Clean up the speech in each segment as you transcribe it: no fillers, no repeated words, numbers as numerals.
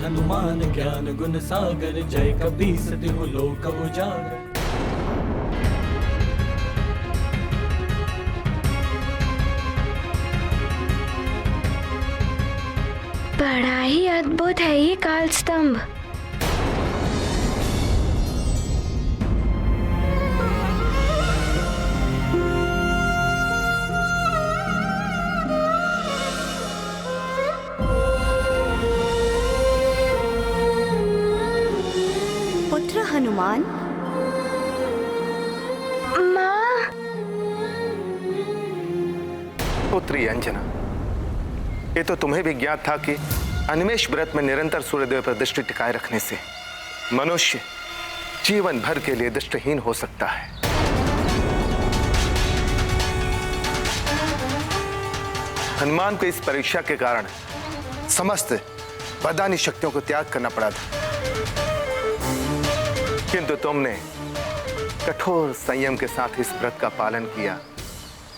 हनुमान ज्ञान गुण सागर, जय कपीस तिहु लोक उजागर। बड़ा ही अद्भुत है ये काल स्तंभ। पुत्र हनुमान। माँ। पुत्री अंजना, ये तो तुम्हें भी ज्ञात था कि अनिमेष व्रत में निरंतर सूर्यदेव पर दृष्टि टिकाए रखने से मनुष्य जीवन भर के लिए दृष्टिहीन हो सकता है। हनुमान को इस परीक्षा के कारण समस्त वरदानी शक्तियों को त्याग करना पड़ा था, किंतु तुमने कठोर संयम के साथ इस व्रत का पालन किया।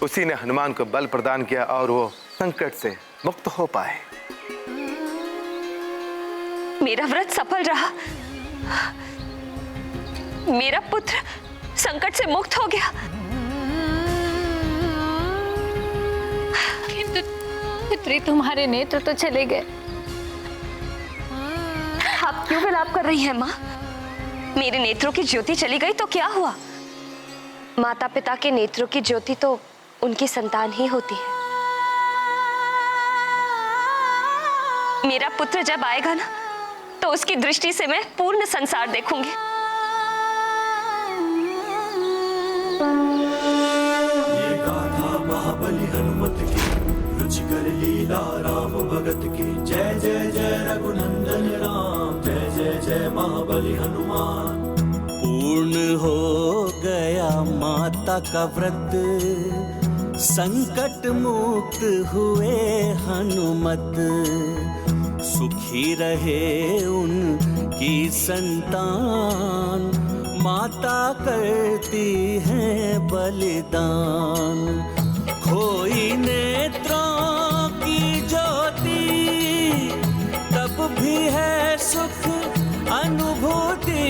उसी ने हनुमान को बल प्रदान किया और वो संकट से मुक्त हो पाए। मेरा व्रत सफल रहा, मेरा पुत्र संकट से मुक्त हो गया, किंतु पुत्री तुम्हारे नेत्र तो चले गए। आप क्यों विलाप कर रही हैं माँ? मेरे नेत्रों की ज्योति चली गई तो क्या हुआ? माता पिता के नेत्रों की ज्योति तो उनकी संतान ही होती है। मेरा पुत्र जब आएगा ना, तो उसकी दृष्टि से मैं पूर्ण संसार देखूंगी। ये गाथा महाबली हनुमत की, रुचिकर लीला राम भगत की। जय जय जय रघुनंदन राम, जय जय जय महाबली हनुमान। पूर्ण हो गया माता का व्रत, संकट मुक्त हुए हनुमत। सुखी रहे उनकी संतान, माता करती है बलिदान। खोई नेत्रों की ज्योति, तब भी है सुख अनुभूति।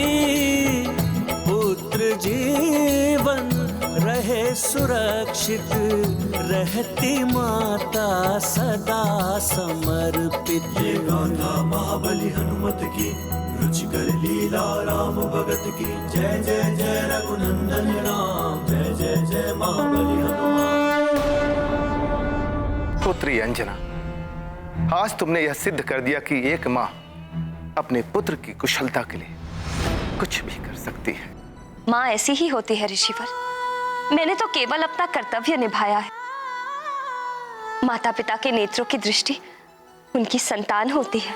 पुत्र जीवन रहे सुरक्षित, रहती माता सदा समर्पित। ये गाथा महाबली हनुमत की, रुचिकर लीला राम भगत की। जय जय जय रघुनंदन राम, जय जय जय महाबली हनुमान। पुत्री अंजना, आज तुमने यह सिद्ध कर दिया कि एक माँ अपने पुत्र की कुशलता के लिए कुछ भी कर सकती है। माँ ऐसी ही होती है ऋषिवर। मैंने तो केवल अपना कर्तव्य निभाया है। माता पिता के नेत्रों की दृष्टि उनकी संतान होती है।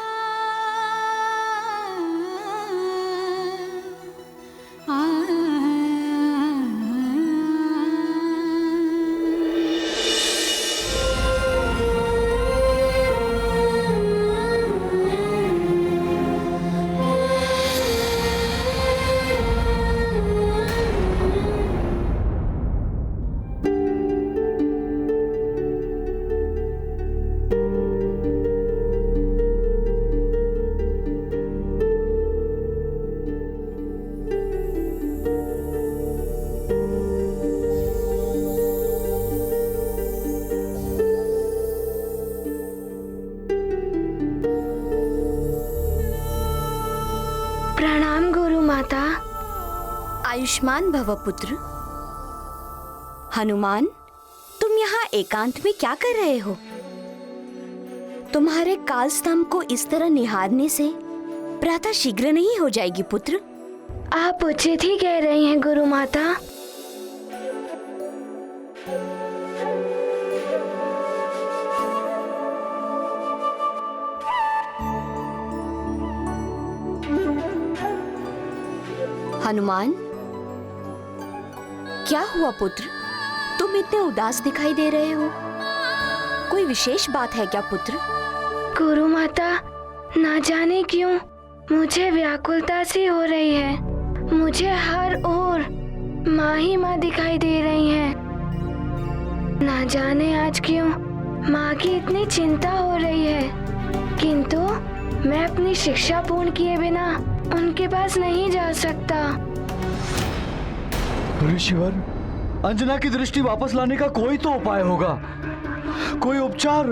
प्रणाम गुरु माता। आयुष्मान भव पुत्र। हनुमान, तुम यहाँ एकांत में क्या कर रहे हो? तुम्हारे काल स्तंभ को इस तरह निहारने से प्रातः शीघ्र नहीं हो जाएगी पुत्र? आप उचित ही कह रही हैं गुरु माता। हनुमान, क्या हुआ पुत्र? तुम इतने उदास दिखाई दे रहे हो। कोई विशेष बात है क्या पुत्र? गुरु माता, ना जाने क्यों मुझे व्याकुलता सी हो रही है। मुझे हर ओर माँ ही माँ दिखाई दे रही हैं। ना जाने आज क्यों माँ की इतनी चिंता हो रही है, किंतु मैं अपनी शिक्षा पूर्ण किए बिना उनके पास नहीं जा सकता। ऋषिवर, अंजना की दृष्टि वापस लाने का कोई तो उपाय होगा, कोई उपचार।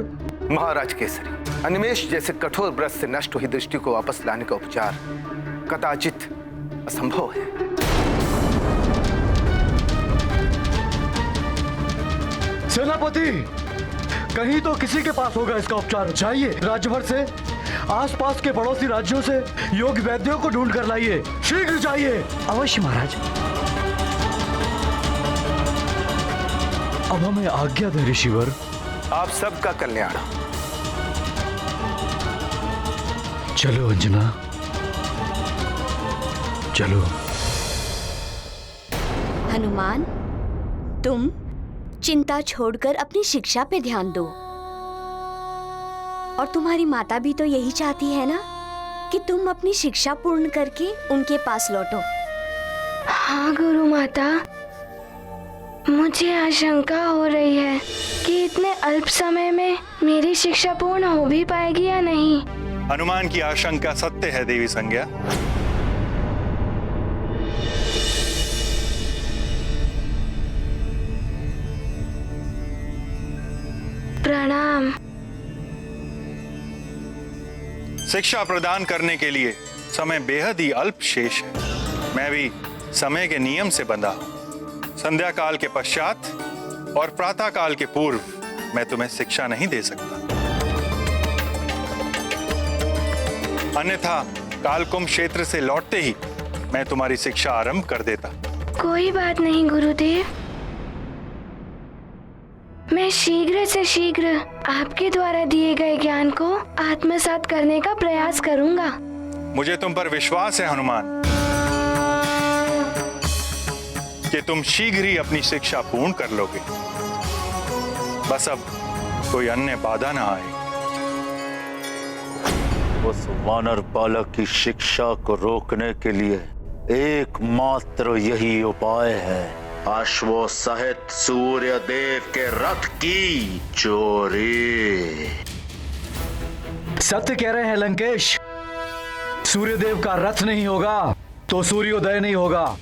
महाराज केसरी, अनिमेष जैसे कठोर व्रत से नष्ट हुई दृष्टि को वापस लाने का उपचार कदाचित असंभव है। सेनापति, कहीं तो किसी के पास होगा इसका उपचार। चाहिए राज्य भर से, आसपास के पड़ोसी राज्यों से योग्य वैद्यों को ढूंढ कर लाइए, शीघ्र चाहिए। अवश्य महाराज। अब हमें आज्ञा दे ऋषिवर। आप सबका कल्याण। चलो अंजना, चलो। हनुमान, तुम चिंता छोड़कर अपनी शिक्षा पे ध्यान दो। और तुम्हारी माता भी तो यही चाहती है ना कि तुम अपनी शिक्षा पूर्ण करके उनके पास लौटो। हाँ गुरु माता, मुझे आशंका हो रही है कि इतने अल्प समय में मेरी शिक्षा पूर्ण हो भी पाएगी या नहीं। हनुमान की आशंका सत्य है देवी संज्ञा। प्रणाम। शिक्षा प्रदान करने के लिए समय बेहद ही अल्प शेष है। मैं भी समय के नियम से बंधा हूं। संध्या काल के पश्चात और प्रातः काल के पूर्व मैं तुम्हें शिक्षा नहीं दे सकता, अन्यथा कालकुंभ क्षेत्र से लौटते ही मैं तुम्हारी शिक्षा आरंभ कर देता। कोई बात नहीं गुरुदेव, मैं शीघ्र से शीघ्र आपके द्वारा दिए गए ज्ञान को आत्मसात करने का प्रयास करूंगा। मुझे तुम पर विश्वास है हनुमान कि तुम शीघ्र ही अपनी शिक्षा पूर्ण कर लोगे। बस अब कोई अन्य बाधा ना आए। उस वानर बालक की शिक्षा को रोकने के लिए एकमात्र यही उपाय है, अश्वों सहित सूर्य देव के रथ की चोरी। सत्य कह रहे हैं लंकेश, सूर्यदेव का रथ नहीं होगा तो सूर्योदय नहीं होगा,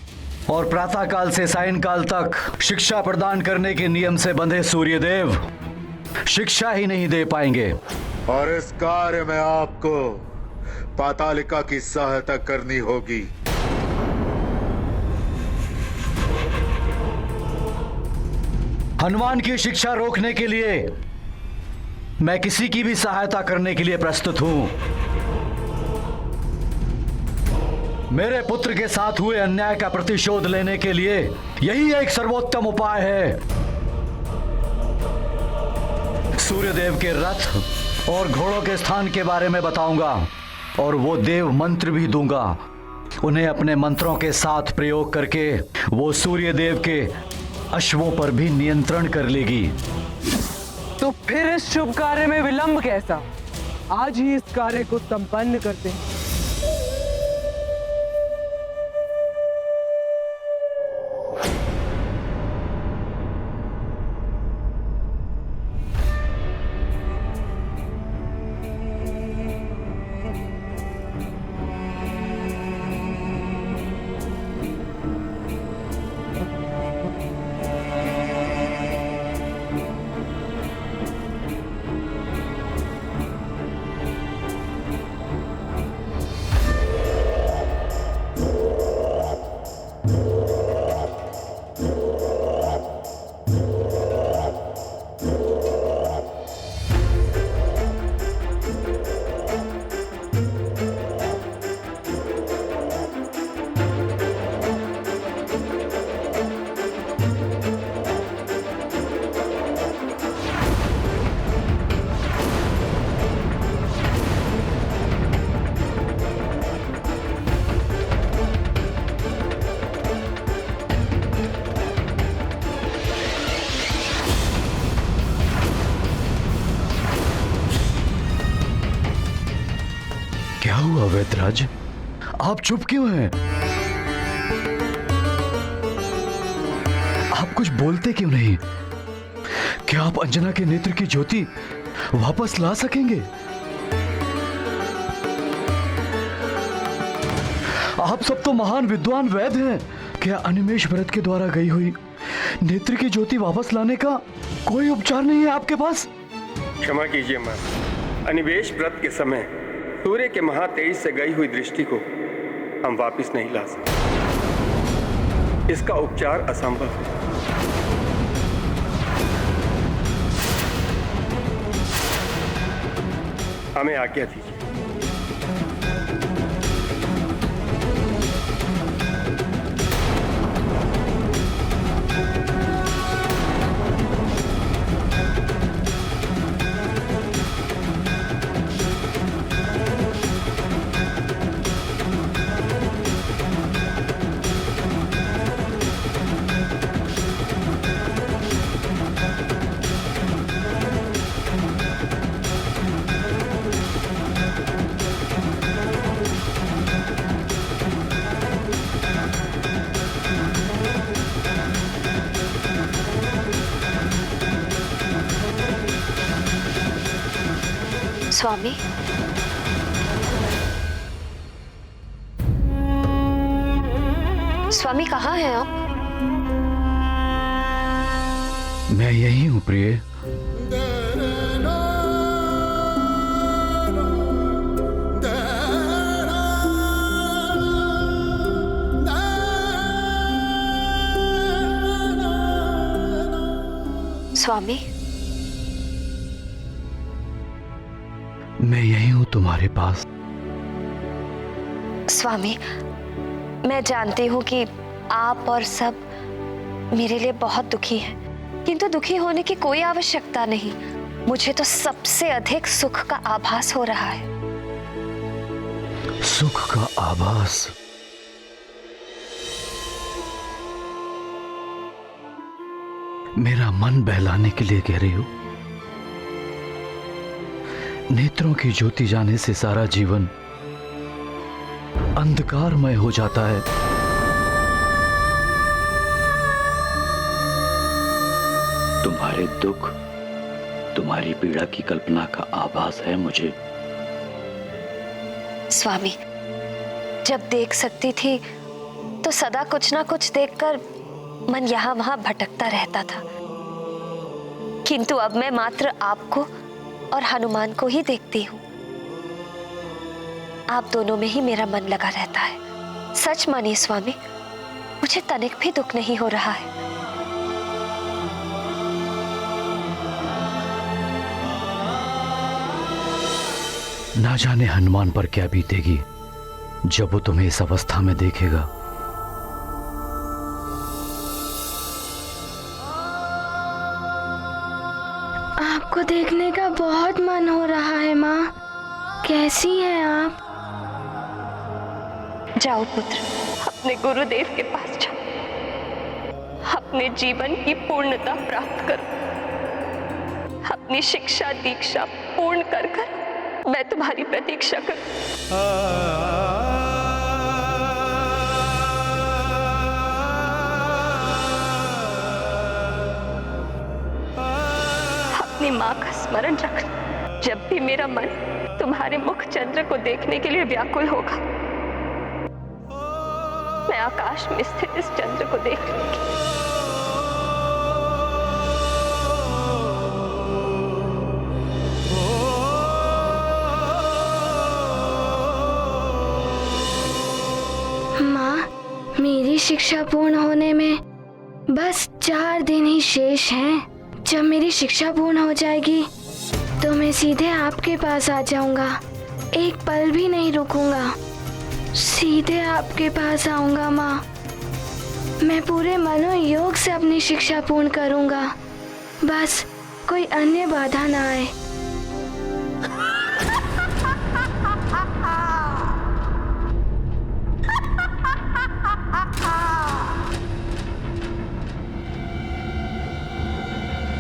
और प्रातः काल से सायंकाल तक शिक्षा प्रदान करने के नियम से बंधे सूर्यदेव शिक्षा ही नहीं दे पाएंगे। और इस कार्य में आपको पातालिका की सहायता करनी होगी। हनुमान की शिक्षा रोकने के लिए मैं किसी की भी सहायता करने के लिए प्रस्तुत हूं। मेरे पुत्र के साथ हुए अन्याय का प्रतिशोध लेने के लिए यही एक सर्वोत्तम उपाय है। सूर्यदेव के रथ और घोड़ों के स्थान के बारे में बताऊंगा, और वो देव मंत्र भी दूंगा। उन्हें अपने मंत्रों के साथ प्रयोग करके वो सूर्यदेव के अश्वों पर भी नियंत्रण कर लेगी। तो फिर इस शुभ कार्य में विलंब कैसा? आज ही इस कार्य को संपन्न करते हैं। क्या हुआ वैद्यराज, आप चुप क्यों हैं? आप कुछ बोलते क्यों नहीं? क्या आप अंजना के नेत्र की ज्योति वापस ला सकेंगे? आप सब तो महान विद्वान वैद्य हैं। क्या अनिमेष व्रत के द्वारा गई हुई नेत्र की ज्योति वापस लाने का कोई उपचार नहीं है आपके पास? क्षमा कीजिए मां, अनिवेश व्रत के समय सूर्य के महातेज से गई हुई दृष्टि को हम वापस नहीं ला सकते। इसका उपचार असंभव है। हमें आज्ञा दीजिए। स्वामी, स्वामी कहाँ हैं आप? मैं यही हूं प्रिय। स्वामी, मैं यही हूं तुम्हारे पास। स्वामी, मैं जानती हूँ कि आप और सब मेरे लिए बहुत दुखी हैं, किंतु दुखी होने की कोई आवश्यकता नहीं। मुझे तो सबसे अधिक सुख का आभास हो रहा है। सुख का आभास? मेरा मन बहलाने के लिए कह रही हो? नेत्रों की ज्योति जाने से सारा जीवन अंधकारमय हो जाता है। तुम्हारे दुख, तुम्हारी पीड़ा की कल्पना का आभास है मुझे। स्वामी, जब देख सकती थी तो सदा कुछ ना कुछ देखकर मन यहाँ वहां भटकता रहता था, किंतु अब मैं मात्र आपको और हनुमान को ही देखती हूँ। आप दोनों में ही मेरा मन लगा रहता है। सच मानिए स्वामी, मुझे तनिक भी दुख नहीं हो रहा है। ना जाने हनुमान पर क्या बीतेगी जब वो तुम्हें इस अवस्था में देखेगा। आपको देखने का बहुत मन हो रहा है माँ। कैसी हैं आप? जाओ पुत्र, अपने गुरुदेव के पास जाओ। अपने जीवन की पूर्णता प्राप्त करो। अपनी शिक्षा दीक्षा पूर्ण कर मैं तुम्हारी प्रतीक्षा करूं। अपनी माँ का स्मरण रखना। जब भी मेरा मन तुम्हारे मुख चंद्र को देखने के लिए व्याकुल होगा, मैं आकाश में स्थित इस चंद्र को देख लूंगी। माँ, मेरी शिक्षा पूर्ण होने में बस 4 दिन ही शेष हैं। जब मेरी शिक्षा पूर्ण हो जाएगी तो मैं सीधे आपके पास आ जाऊंगा। एक पल भी नहीं रुकूंगा, सीधे आपके पास आऊंगा माँ। मैं पूरे मनोयोग से अपनी शिक्षा पूर्ण करूंगा, बस कोई अन्य बाधा ना आए।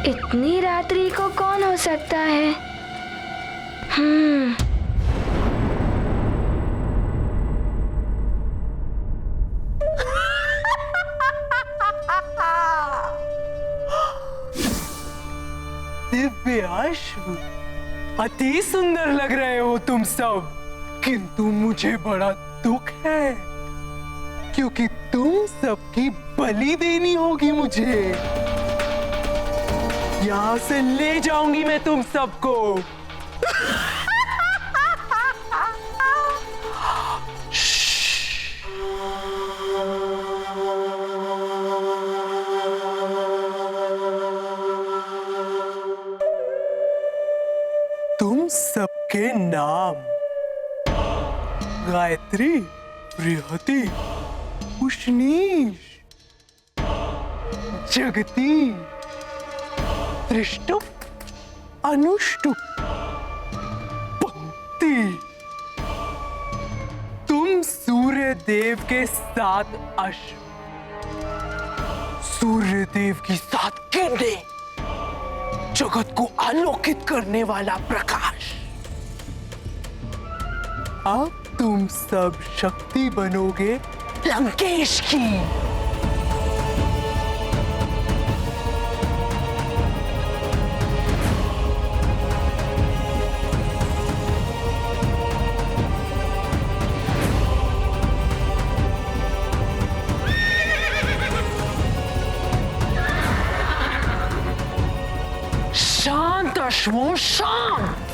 इतनी रात्रि को कौन हो सकता है? दिव्याश्व, अति सुंदर लग रहे हो तुम सब, किंतु मुझे बड़ा दुख है। क्योंकि तुम सबकी बलि देनी होगी मुझे। यहां से ले जाऊंगी मैं तुम सबको। तुम सबके नाम गायत्री, बृहति, उष्णीश, जगती, त्रिष्टुप, अनुष्टुप, पंक्ति। तुम सूर्य देव के 7 अश्व, सूर्य देव की 7 किरणें, जगत को आलोकित करने वाला प्रकाश। अब तुम सब शक्ति बनोगे लंकेश की। शांत अश्वों, शांत।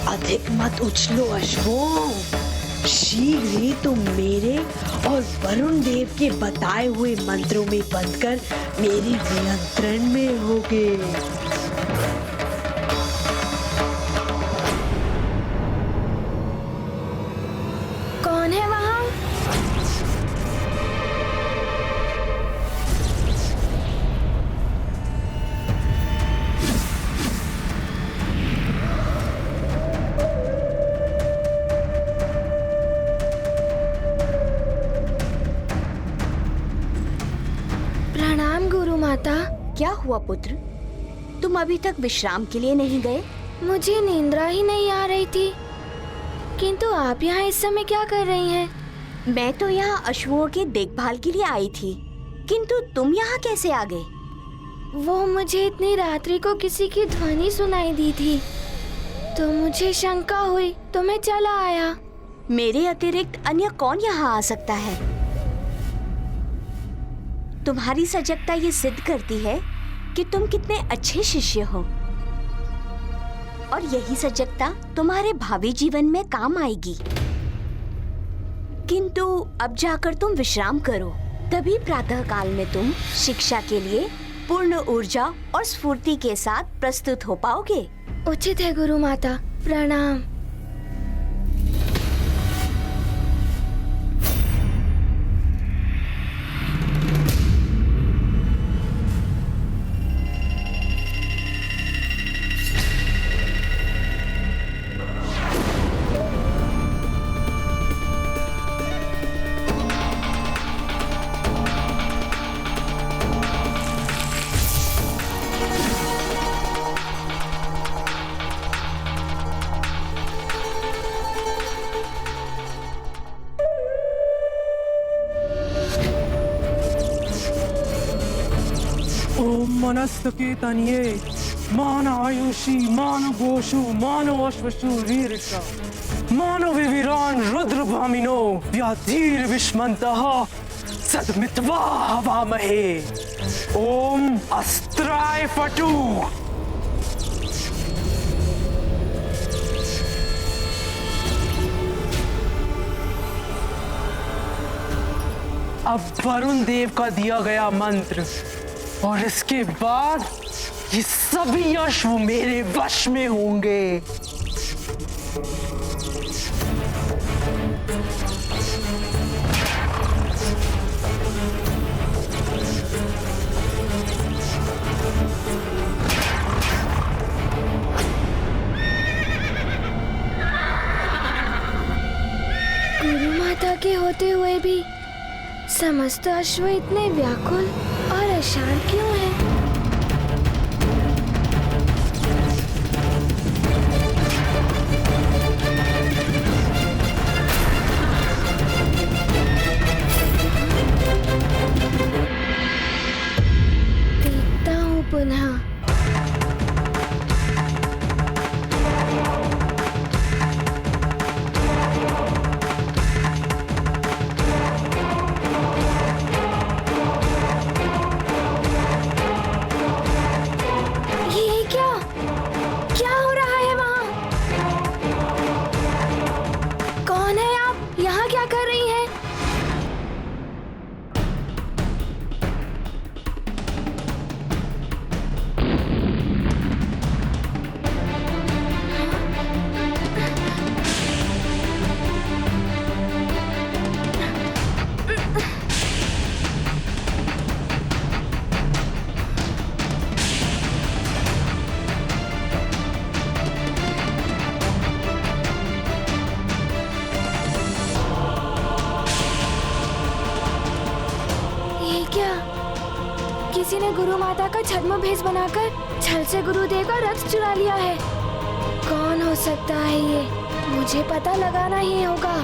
अधिक मत उछलो अश्वों, शीघ्र ही तुम मेरे और वरुण देव के बताए हुए मंत्रों में बंधकर मेरे नियंत्रण में होगे। कौन है वहां? प्रणाम गुरु माता। क्या हुआ पुत्र, तुम अभी तक विश्राम के लिए नहीं गए? मुझे नींदरा ही नहीं आ रही थी, किंतु आप यहाँ इस समय क्या कर रही हैं? मैं तो यहाँ अश्वों के देखभाल के लिए आई थी, किंतु तुम यहाँ कैसे आ गए? वो मुझे इतनी रात्रि को किसी की ध्वनि सुनाई दी थी, तो मुझे शंका हुई तो मैं चला आया। मेरे अतिरिक्त अन्य कौन यहाँ आ सकता है? तुम्हारी सजगता ये सिद्ध करती है कि तुम कितने अच्छे शिष्य हो, और यही सजगता तुम्हारे भावी जीवन में काम आएगी। किंतु अब जाकर तुम विश्राम करो, तभी प्रातः काल में तुम शिक्षा के लिए पूर्ण ऊर्जा और स्फूर्ति के साथ प्रस्तुत हो पाओगे। उचित है गुरु माता, प्रणाम। ओम मनस्तकेतन्ये मान आयुषी मान गोषु मान अश्वशु वीरशा मान विवीरान रुद्र भामिनो व्याधीर विष्मन्तः सद्मित्वा हवामहे। ओम अस्त्राय फटू। अब वरुण देव का दिया गया मंत्र, और इसके बाद ये सभी अश्व मेरे वश में होंगे। गुरु माता के होते हुए भी समस्त अश्व इतने व्याकुल और अशांत क्यों हैं? पुनः। ये क्या हो रहा है वहाँ? कौन है आप? यहाँ क्या कर रही हैं? ये क्या? किसी ने गुरु माता का छद्म भेष बनाकर छल से गुरुदेव का रथ चुरा लिया है। कौन हो सकता है ये? मुझे पता लगाना ही होगा।